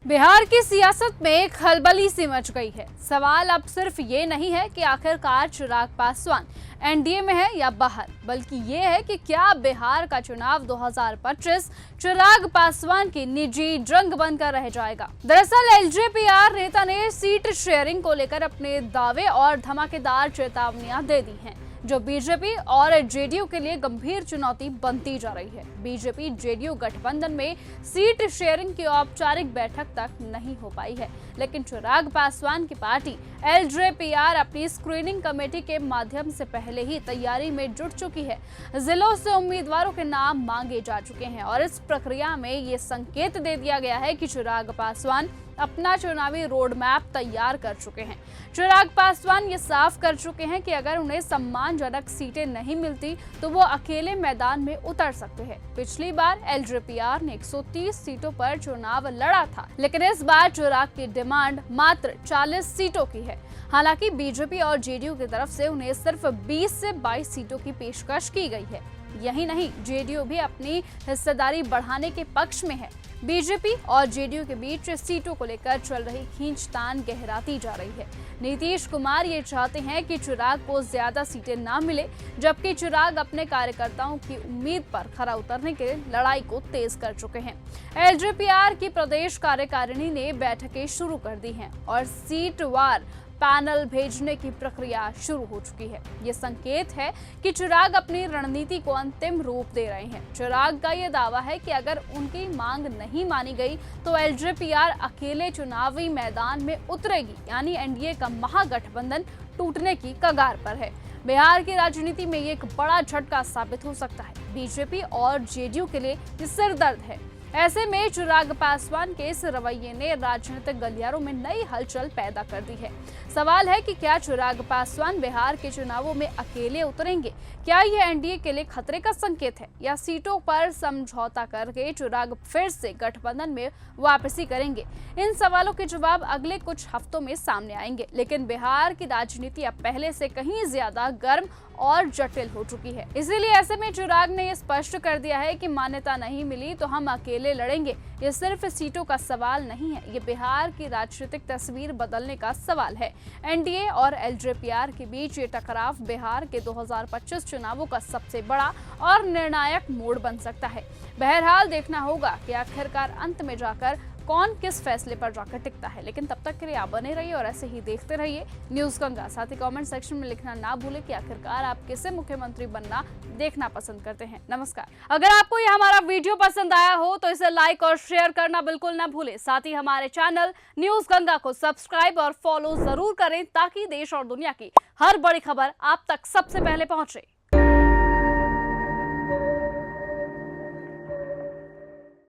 बिहार की सियासत में खलबली सी मच गई है। सवाल अब सिर्फ ये नहीं है कि आखिरकार चिराग पासवान एनडीए में है या बाहर, बल्कि ये है कि क्या बिहार का चुनाव 2025 चिराग पासवान की निजी जंग बनकर रह जाएगा। दरअसल एलजेपीआर नेता ने सीट शेयरिंग को लेकर अपने दावे और धमाकेदार चेतावनियां दे दी हैं, जो बीजेपी और जेडीयू के लिए गंभीर चुनौती बनती जा रही है। बीजेपी जेडीयू गठबंधन में सीट शेयरिंग की औपचारिक बैठक तक नहीं हो पाई है, लेकिन चिराग पासवान की पार्टी एलजेपीआर अपनी स्क्रीनिंग कमेटी के माध्यम से पहले ही तैयारी में जुट चुकी है। जिलों से उम्मीदवारों के नाम मांगे जा चुके हैं और इस प्रक्रिया में ये संकेत दे दिया गया है कि चिराग पासवान अपना चुनावी रोड मैप तैयार कर चुके हैं। चिराग पासवान ये साफ कर चुके हैं कि अगर उन्हें सम्मानजनक सीटें नहीं मिलती तो वो अकेले मैदान में उतर सकते हैं। पिछली बार एलजेपीआर ने 130 सीटों पर चुनाव लड़ा था, लेकिन इस बार चिराग की डिमांड मात्र 40 सीटों की है। हालांकि बीजेपी और जेडीयू की तरफ से उन्हें सिर्फ 20 से 22 सीटों की पेशकश की गई है। यही नहीं, जेडीयू भी अपनी हिस्सेदारी बढ़ाने के पक्ष में है। बीजेपी और जेडीयू के बीच सीटों को लेकर चल रही खींचतान गहराती जा रही है। नीतीश कुमार ये चाहते हैं कि चिराग को ज्यादा सीटें ना मिले, जबकि चिराग अपने कार्यकर्ताओं की उम्मीद पर खरा उतरने के लिए लड़ाई को तेज कर चुके हैं। एलजेपीआर की प्रदेश कार्यकारिणी ने बैठकें शुरू कर दी हैं और सीटवार पैनल भेजने की प्रक्रिया शुरू हो चुकी है। ये संकेत है कि चिराग अपनी रणनीति को अंतिम रूप दे रहे हैं। चिराग का ये दावा है कि अगर उनकी मांग नहीं मानी गई तो एलजेपीआर अकेले चुनावी मैदान में उतरेगी, यानी एनडीए का महागठबंधन टूटने की कगार पर है। बिहार की राजनीति में ये एक बड़ा झटका साबित हो सकता है। बीजेपी और जेडीयू के लिए ये सिरदर्द है। ऐसे में चिराग पासवान के इस रवैये ने राजनीतिक गलियारों में नई हलचल पैदा कर दी है। सवाल है कि क्या चिराग पासवान बिहार के चुनावों में अकेले उतरेंगे? क्या यह एनडीए के लिए खतरे का संकेत है, या सीटों पर समझौता करके चिराग फिर से गठबंधन में वापसी करेंगे? इन सवालों के जवाब अगले कुछ हफ्तों में सामने आएंगे, लेकिन बिहार की राजनीति अब पहले से कहीं ज्यादा गर्म और जटिल हो चुकी है। इसीलिए ऐसे में चिराग ने यह स्पष्ट कर दिया है कि मान्यता नहीं मिली तो हम अकेले लड़ेंगे। ये सिर्फ सीटों का सवाल नहीं है, ये बिहार की राजनीतिक तस्वीर बदलने का सवाल है। एनडीए और एलजेपीआर के बीच ये टकराव बिहार के 2025 चुनावों का सबसे बड़ा और निर्णायक मोड़ बन सकता है। बहरहाल देखना होगा कि आखिरकार अंत में जाकर कौन किस फैसले पर जाकर टिकता है। लेकिन तब तक के लिए आप बने रहिए और ऐसे ही देखते रहिए न्यूज़ गंगा। साथ ही कमेंट सेक्शन में लिखना ना भूलें कि आखिरकार आप किसे मुख्यमंत्री बनना देखना पसंद करते हैं। नमस्कार। अगर आपको यह हमारा वीडियो पसंद आया हो तो इसे लाइक और शेयर करना बिल्कुल ना भूलें। साथ ही हमारे चैनल न्यूज़ गंगा को सब्सक्राइब और फॉलो जरूर करें, ताकि देश और दुनिया की हर बड़ी खबर आप तक सबसे पहले पहुंचे।